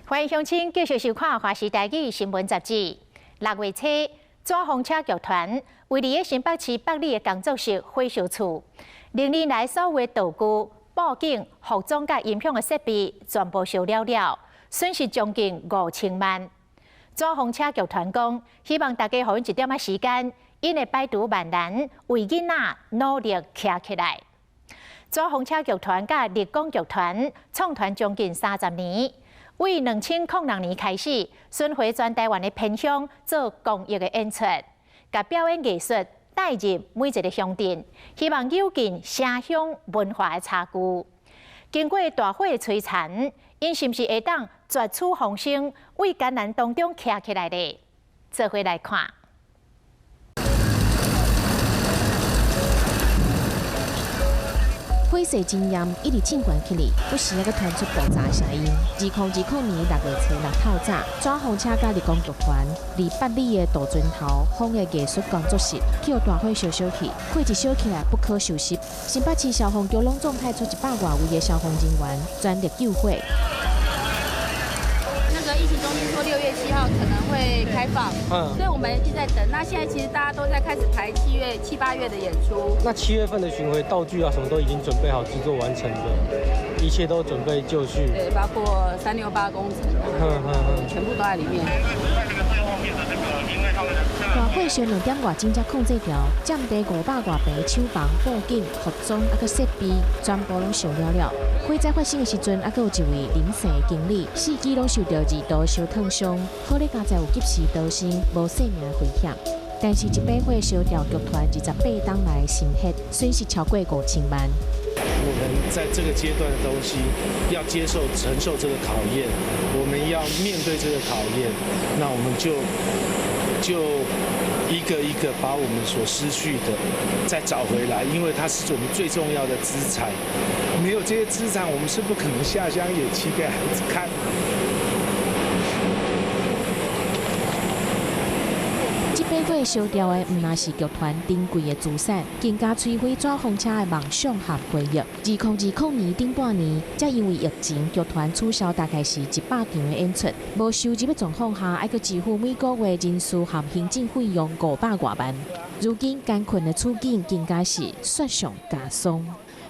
欢迎乡亲继续收看《华视台语新闻杂志》。6月初，纸风车剧团为伫新北市北里的工作室火烧厝，2年来所有的道具、布景、服装甲音响的设备全部烧了，损失将近5000万。纸风车剧团讲，希望大家给因一点仔时间，因会百毒万难，为囡仔努力徛起来。纸风车剧团甲立功剧团创团将近30年。为2006年开始，巡回全台湾的偏乡做公益的演出，把表演艺术带入每一个乡镇，希望有近城乡文化的差距。经过大火的摧残，因是不是会当绝处逢生，为艰难当中徛起来的？做伙来看。火势真严，一直浸灌起来，不时还阁传出爆炸声音。2020年6月初6透早，纸风车甲立功剧团伫北里的大砖头风的艺术工作室，去大火烧去，火一烧起来不可收拾。新北市消防局拢总派出100多位的消防人员全力救火。疫情中心说6月7号可能会开放，所以我们一直在等。那现在其实大家都在开始排7月、7、8月的演出。那7月份的巡回道具啊，什么都已经准备好，制作完成的，一切都准备就绪。对，包括368工程全部都在里面。大火烧2点外钟才控制掉，占地500多平厂房、布景、服装啊个设备，全部拢烧了。火灾发生的时阵，还阁有一位临床的经理，4肢拢受到2刀烧烫伤，好在加在有及时逃生，无性命危险。但是一把火烧掉剧团28天来心血，损失超过5000万。我们在这个阶段的东西要承受这个考验，我们要面对这个考验，那我们就一个一个把我们所失去的再找回来，因为它是我们最重要的资产。没有这些资产，我们是不可能下乡演戏给孩子看的。这把火烧掉的，唔那是剧团珍贵的资产，更加摧毁纸风车的梦想和回忆。2020年顶半年，才因为疫情，剧团取消大概是100场的演出，无收入的状况下，还阁支付每个月人事和行政费用500多万。如今艰困的处境，更加是雪上加霜。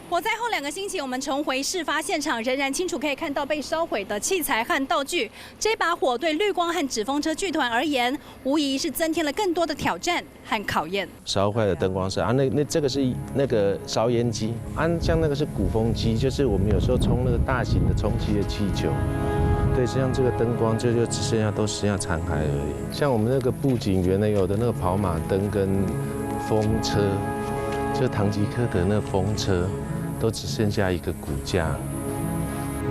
火灾后2个星期，我们重回事发现场，仍然清楚可以看到被烧毁的器材和道具。这把火对绿光和纸风车剧团而言，无疑是增添了更多的挑战和考验。烧坏的灯光是啊，这个是那个烧烟机啊，像那个是鼓风机，就是我们有时候充那个大型的充气的气球。对，像这个灯光就只剩下残骸而已。像我们那个布景原来有的那个跑马灯跟风车，就唐吉诃德那个风车。都只剩下一个骨架。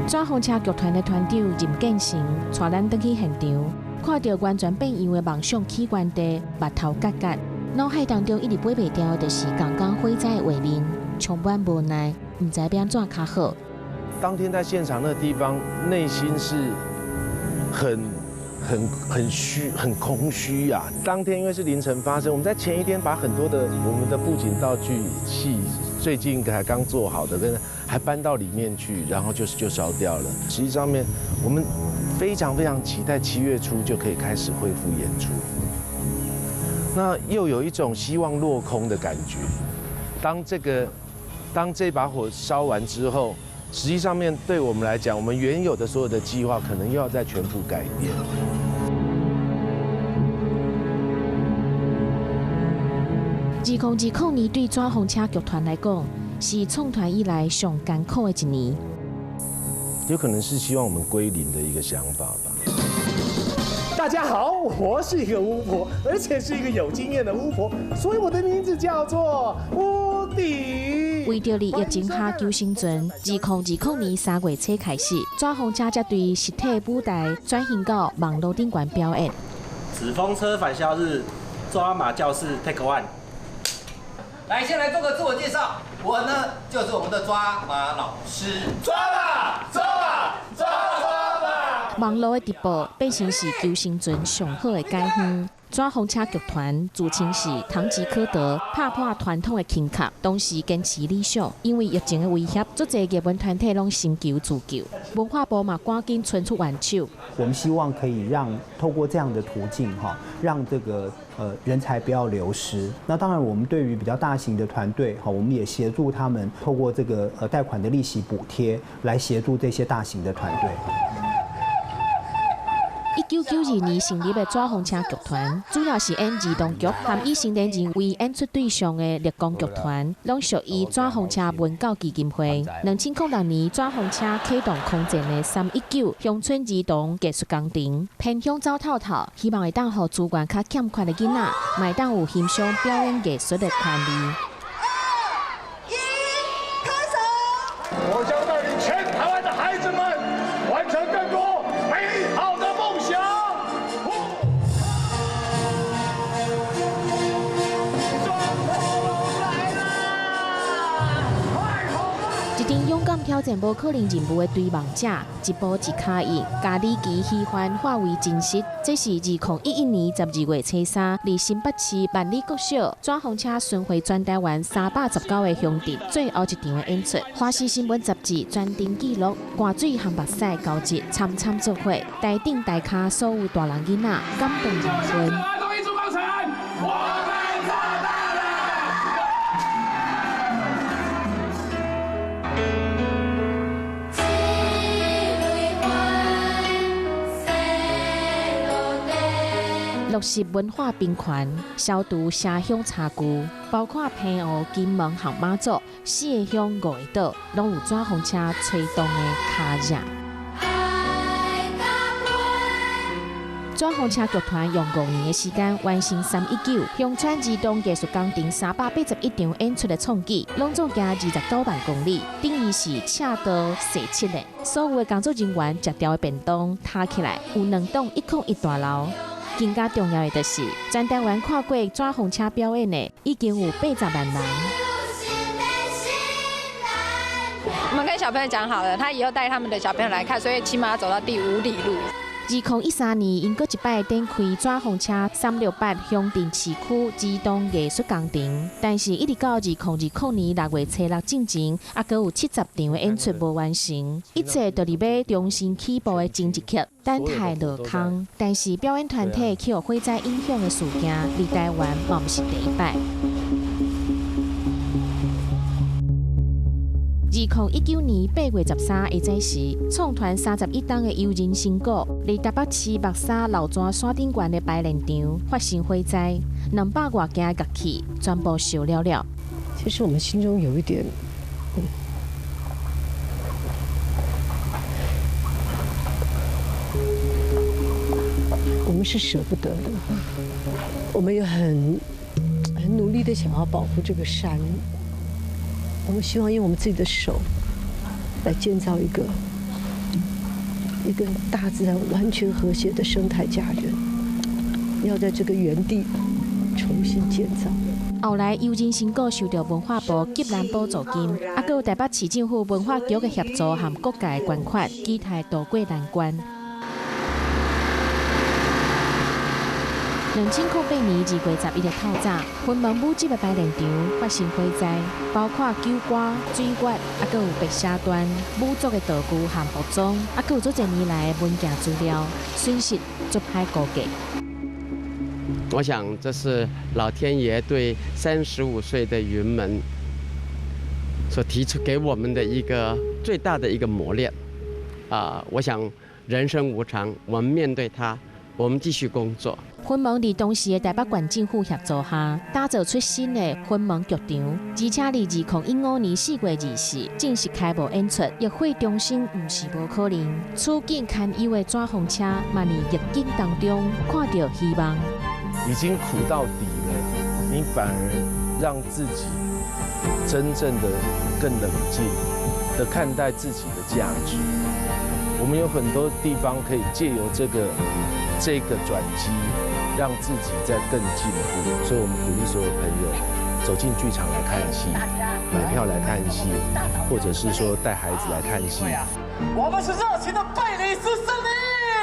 纸风车剧团的团长任建成带咱登去现场，看到完全变样的梦想起源地，目头角角，脑海当中一直飞袂掉的就是刚刚火灾的画面，充满无奈，唔知要安怎较好。当天在现场那个地方，内心是很虚、很空虚啊。当天因为是凌晨发生，我们在前一天把很多的我们的布景道具器。最近才刚做好的，还搬到里面去，然后就烧掉了。实际上面，我们非常期待7月初就可以开始恢复演出。那又有一种希望落空的感觉。当这把火烧完之后，实际上面对我们来讲，我们原有的所有的计划可能又要再全部改变。2020年对纸风车剧团来讲，是创团以来上艰苦的一年。有可能是希望我们归零的一个想法吧。大家好，我是一个巫婆，而且是一个有经验的巫婆，所以我的名字叫做屋顶。为着伫疫情下求生存，2020年3月初开始，纸风车才对实体舞台转型到网络顶端表演。纸风车返校日，抓马教室 Take One。来，先来做个自我介绍。我呢，就是我们的抓马老师。抓吧，抓吧，抓吧！网络的直播变成是求生存上好的解方。抓风车剧团自称是堂吉诃德拍破传统的轻卡，同时坚持理想。因为疫情的威胁，足侪艺文团体拢寻求自救。文化部嘛赶紧伸出援手。我们希望可以透过这样的途径让这个人才不要流失。那当然，我们对于比较大型的团队我们也协助他们透过这个贷款的利息补贴来协助这些大型的团队。1992年成立的抓风车剧团，主要是演儿童剧，和以成年人为演出对象的立功剧团，拢属于抓风车文教基金会。2006年，抓风车启动空前的319乡村儿童艺术工程，偏向走透透，希望会当予资源较欠缺的囡仔，买当有欣赏表演艺术的权利。我将带领全台湾的孩子们完成更多美好的梦想。一场勇敢挑战无可能任务的追梦者，一步一脚印，把离奇虚幻化为真实。这是2011年12月初3，伫新北市万里国小抓风车巡回全台湾319个乡镇最后一场的演出。华视新闻杂志专程记录汗水和目屎交织，惨惨作伙，台顶台下所有大人囡仔感动人心。60文化宾馆消毒下乡茶具，包括平湖、金门和马祖4个乡5个岛，拢有抓风车吹动的卡热。抓风车剧团用5年的时间完成319乡村儿童艺术工程381场演出的创纪，拢总行29万公里，等于是恰到17年。所有的工作人员食掉的便当摊起来，有2栋101大楼。更加重要的就是，全台湾看过抓风车表演的已经有80万人。我们跟小朋友讲好了，他以后带他们的小朋友来看，所以起码要走到第5里路。2013年，因搁一摆展开抓风车368乡镇市区儿童艺术工程，但是一直到2020年6月初6进前，还阁有70场的演出无完成，一切都伫要重新起步的前一刻等待落空。但是表演团体去予火灾影响的事件，伫台湾嘛毋是第一摆。2019年8月13日早时，创团31档的游人新歌，伫台北市木沙老庄山顶县的排练场发生火灾，200多件乐器全部烧了了。其实我们心中有一点，我们是舍不得的，我们也很努力的想要保护这个山。我们希望用我们自己的手来建造一个大自然完全和谐的生态家园，要在这个原地重新建造。后来，游人新歌受到文化部急难补助金，还有台北市政府文化局的协助和各界捐款，期待渡过难关。2008年2月11日透早，云门舞集的排练场发生火灾，包括酒歌、水月，还有白沙端舞作的道具和服装，还有足侪年来的文件资料，损失足歹估计。我想，这是老天爷对35岁的云门所提出给我们的一个最大的一个磨练。我想人生无常，我们面对它，我们继续工作。云门伫当时的台北县政府协助下，打造出新的云门剧场，而且伫2015年4月20日正式开幕演出。浴火重生毋是无可能，处境堪忧的抓风车，嘛伫逆境当中看到希望。已经苦到底了，你反而让自己真正的更冷静的看待自己的价值。我们有很多地方可以借由这个转机，让自己再更进步。所以我们鼓励所有朋友走进剧场来看戏，买票来看戏，或者是说带孩子来看戏。我们是热情的贝里斯森林。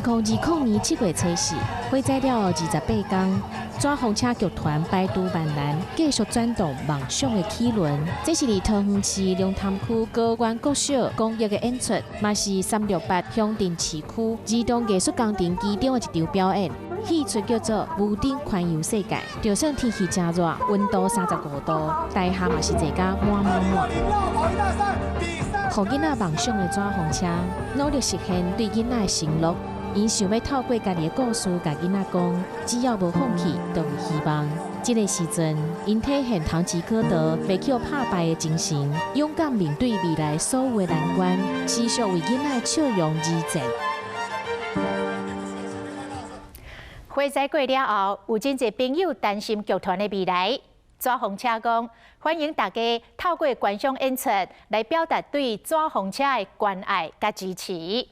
2020年7月初4，火灾了28天，纸风车剧团摆渡万难，继续转动梦想的齿轮。这是伫桃园市龙潭区高原国小公益的演出，嘛是368乡镇市区儿童艺术工程其中的一场表演。戏出叫做《屋顶环游世界》，就算天气真热，温度35度，台下嘛是坐甲满满满。互囡仔梦想的纸风车，努力实现对囡仔的承诺。因想要透过家己的故事，甲囡仔讲，只要无放弃，都有希望。这个时阵，因体现唐吉诃德袂去拍败的精神，勇敢面对未来所有的难关，持续为囡仔笑容而战。火灾过了后，有真侪朋友担心剧团的未来。纸风车讲，欢迎大家透过观赏演出来表达对纸风车的关爱甲支持。